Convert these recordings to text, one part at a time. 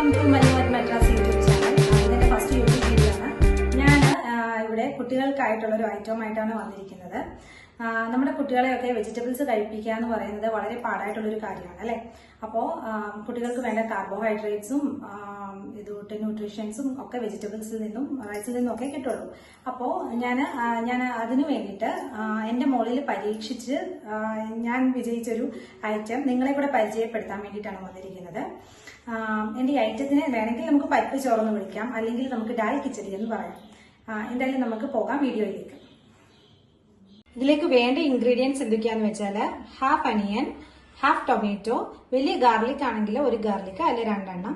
Welcome to Manjummal Madras YouTube channel. ഇതിന്റെ first YouTube video ആണ്. ഞാൻ ഇവിടെ കുട്ടികൾക്കായിട്ടുള്ള ഒരു ഐറ്റമായിട്ടാണ് വന്നിരിക്കുന്നത്. നമ്മുടെ കുട്ടികളെയൊക്കെ വെജിറ്റബിൾസ് കഴിപ്പിക്കുക എന്ന് പറയുന്നത് വളരെ പാടായിട്ടുള്ളൊരു കാര്യമാണ് അല്ലേ. അപ്പോൾ കുട്ടികൾക്ക് വേണ്ട കാർബോഹൈഡ്രേറ്റ്സും ഇതുകൂട്ട് ന്യൂട്രീഷ്യൻസും ഒക്കെ വെജിറ്റബിൾസിൽ നിന്നും റൈസിൽ നിന്നും ഒക്കെ കിട്ടുള്ളൂ. അപ്പോൾ ഞാൻ അതിനു വേണ്ടിയിട്ട് എൻ്റെ മോളിൽ പരീക്ഷിച്ച് ഞാൻ വിജയിച്ചൊരു ഐറ്റം നിങ്ങളെ കൂടെ പരിചയപ്പെടുത്താൻ വേണ്ടിയിട്ടാണ് വന്നിരിക്കുന്നത്. എൻ്റെ ഈ ഐറ്റത്തിന് വേണമെങ്കിൽ നമുക്ക് പരിപ്പ് ചോറെന്ന് വിളിക്കാം, അല്ലെങ്കിൽ നമുക്ക് ഡാൽ കിച്ചടി എന്ന് പറയാം. എന്തായാലും നമുക്ക് പോകാം വീഡിയോയിലേക്ക്. ഇതിലേക്ക് വേണ്ട ഇൻഗ്രീഡിയൻസ് എന്തൊക്കെയാന്ന് വെച്ചാൽ ഹാഫ് അനിയൻ, ഹാഫ് ടൊമാറ്റോ, വലിയ ഗാർലിക് ആണെങ്കിൽ ഒരു ഗാർലിക് അല്ലെ 2 എണ്ണം,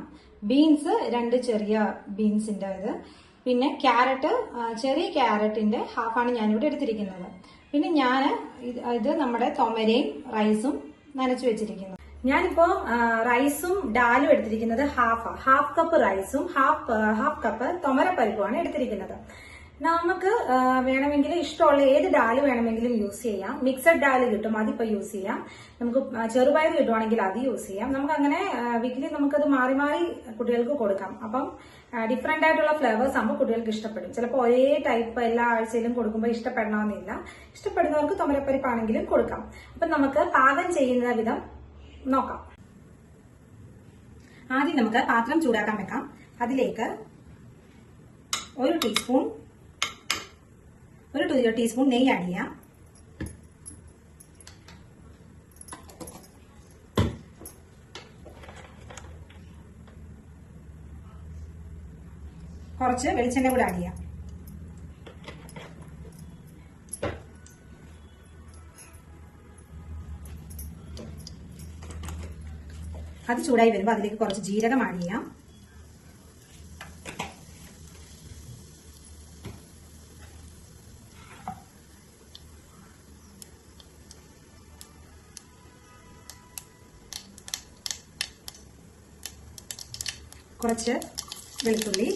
ബീൻസ് 2 ചെറിയ ബീൻസിന്റെ ഇത്, പിന്നെ ക്യാരറ്റ്, ചെറിയ ക്യാരറ്റിന്റെ ഹാഫാണ് ഞാനിവിടെ എടുത്തിരിക്കുന്നത്. പിന്നെ ഞാൻ ഇത് നമ്മുടെ തൊമരയും റൈസും നനച്ചു വെച്ചിരിക്കുന്നു. ഞാനിപ്പോ റൈസും ഡാലും എടുത്തിരിക്കുന്നത് ഹാഫ് കപ്പ് റൈസും ഹാഫ് കപ്പ് തൊമരപ്പരിപ്പുമാണ് എടുത്തിരിക്കുന്നത്. നമുക്ക് വേണമെങ്കിൽ ഇഷ്ടമുള്ള ഏത് ഡാല് വേണമെങ്കിലും യൂസ് ചെയ്യാം. മിക്സഡ് ഡാല് കിട്ടും, അതിപ്പോ യൂസ് ചെയ്യാം. നമുക്ക് ചെറുപയർ കിട്ടുവാണെങ്കിൽ അത് യൂസ് ചെയ്യാം. നമുക്ക് അങ്ങനെ വീക്കിലി നമുക്കത് മാറി മാറി കുട്ടികൾക്ക് കൊടുക്കാം. അപ്പം ഡിഫറെന്റ് ആയിട്ടുള്ള ഫ്ലേവേഴ്സ് ആകുമ്പോൾ കുട്ടികൾക്ക് ഇഷ്ടപ്പെടും. ചിലപ്പോൾ ഒരേ ടൈപ്പ് എല്ലാ ആഴ്ചയിലും കൊടുക്കുമ്പോൾ ഇഷ്ടപ്പെടണമെന്നില്ല. ഇഷ്ടപ്പെടുന്നവർക്ക് തൊമരപ്പരിപ്പാണെങ്കിലും കൊടുക്കാം. അപ്പൊ നമുക്ക് പാകം ചെയ്യുന്ന വിധം നോക്കാം. ആദ്യം നമുക്ക് പാത്രം ചൂടാക്കാൻ വെക്കാം. അതിലേക്ക് ഒരു ടീസ്പൂൺ നെയ്യ് ആഡ് ചെയ്യാം. കുറച്ച് വെളിച്ചെണ്ണ കൂടെ ആഡ് ചെയ്യാം. അത് ചൂടായി വരുമ്പോൾ അതിലേക്ക് കുറച്ച് ജീരകം ആഡ് ചെയ്യാം. കുറച്ച് വെളുത്തുള്ളി,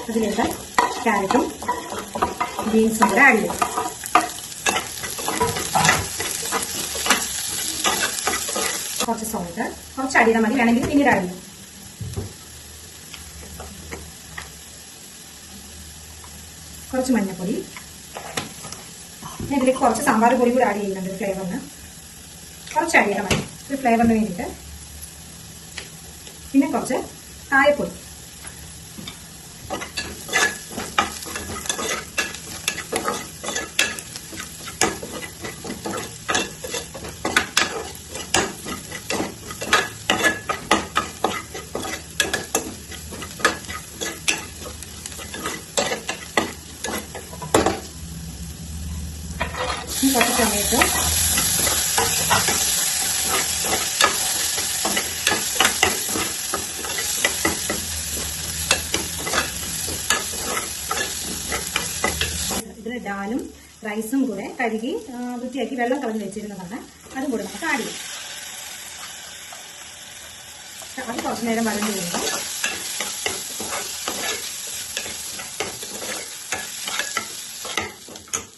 അതിലേക്ക് ക്യാരറ്റും ബീൻസും കൂടെ ആഡ് ചെയ്യും. കുറച്ച് സോൾട്ട്, കുറച്ച് അടിയിടാൻ മതി, വേണമെങ്കിൽ പിന്നീട് ആഡ് ചെയ്യും. കുറച്ച് മഞ്ഞൾപ്പൊടി, ഞാൻ ഇതിലേക്ക് കുറച്ച് സാമ്പാർ പൊടി കൂടി ആഡ് ചെയ്യുന്നുണ്ട് ഒരു ഫ്ലേവറിന്. കുറച്ച് ആഡ് ചെയ്താൽ മതി ഒരു ഫ്ലേവറിന് വേണ്ടിയിട്ട്. പിന്നെ കുറച്ച് കായപ്പൊടി, കുറച്ച് ടൊമാറ്റോ, ഇതിൽ ഡാലും റൈസും കൂടെ കഴുകി വൃത്തിയാക്കി വെള്ളം കളഞ്ഞ് വെച്ചിരുന്നതാണ്. അതും കൂടെ നമുക്ക് ആഡ് ചെയ്യാം. അത് കുറച്ച് നേരം വഴഞ്ഞു വരുമ്പോൾ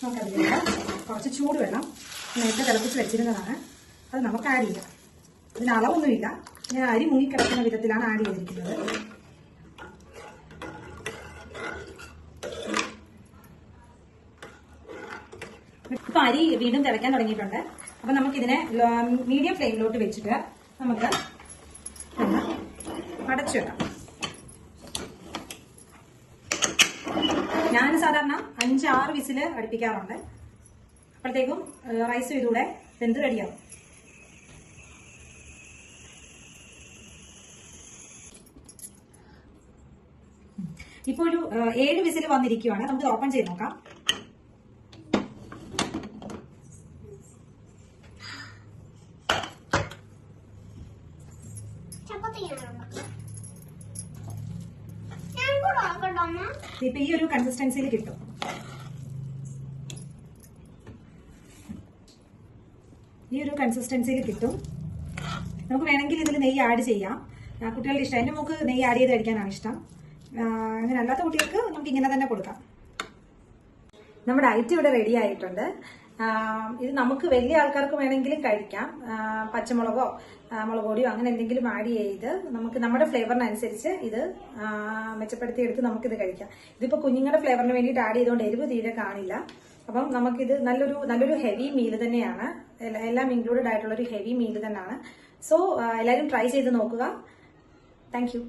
നമുക്കതിലേക്ക് കുറച്ച് ചൂടുവെള്ളം നേരത്തെ തിളപ്പിച്ച് വെച്ചിരുന്നതാണ്, അത് നമുക്ക് ആഡ് ചെയ്യാം. ഇതിന് അളവൊന്നുമില്ല, ഞാൻ അരി മുങ്ങിക്കിടക്കുന്ന വിധത്തിലാണ് ആഡ് ചെയ്തിരിക്കുന്നത്. ഇപ്പൊ അരി വീണ്ടും തിളയ്ക്കാൻ തുടങ്ങിയിട്ടുണ്ട്. അപ്പൊ നമുക്കിതിനെ മീഡിയം ഫ്ലെയിമിലോട്ട് വെച്ചിട്ട് നമുക്ക് അടച്ചു വെക്കാം. ഞാൻ സാധാരണ 5-6 വിസില് അടുപ്പിക്കാറുണ്ട്. അപ്പോഴത്തേക്കും റൈസും ഇതൂടെ വെന്ത് റെഡിയാവും. ഇപ്പോൾ ഒരു 7 വിസിൽ വന്നിരിക്കുകയാണ്. നമുക്ക് ഓപ്പൺ ചെയ്ത് നോക്കാം. ഇപ്പൊ ഈ ഒരു കൺസിസ്റ്റൻസിയിൽ കിട്ടും. നമുക്ക് വേണമെങ്കിൽ ഇതിൽ നെയ്യ് ആഡ് ചെയ്യാം. കുട്ടികളുടെ ഇഷ്ടം. എൻ്റെ മോക്ക് നെയ്യ് ആഡ് ചെയ്ത് കഴിക്കാനാണ് ഇഷ്ടം. അങ്ങനെ അല്ലാത്ത കുട്ടികൾക്ക് നമുക്ക് ഇങ്ങനെ തന്നെ കൊടുക്കാം. നമ്മുടെ ഐറ്റം ഇവിടെ റെഡി ആയിട്ടുണ്ട്. ഇത് നമുക്ക് വലിയ ആൾക്കാർക്ക് വേണമെങ്കിലും കഴിക്കാം. പച്ചമുളകോ മുളക് പൊടിയോ അങ്ങനെ എന്തെങ്കിലും ആഡ് ചെയ്ത് നമുക്ക് നമ്മുടെ ഫ്ലേവറിനനുസരിച്ച് ഇത് മെച്ചപ്പെടുത്തിയെടുത്ത് നമുക്കിത് കഴിക്കാം. ഇതിപ്പോൾ കുഞ്ഞുങ്ങളുടെ ഫ്ലേവറിന് വേണ്ടിയിട്ട് ആഡ് ചെയ്തുകൊണ്ട് എരിവ് തീരെ കാണില്ല. അപ്പം നമുക്കിത് നല്ലൊരു ഹെവി മീൽ തന്നെയാണ്. എല്ലാം ഇൻക്ലൂഡഡ് ആയിട്ടുള്ള ഒരു ഹെവി മീൽ തന്നെയാണ്. സോ എല്ലാവരും ട്രൈ ചെയ്ത് നോക്കുക. Thank you.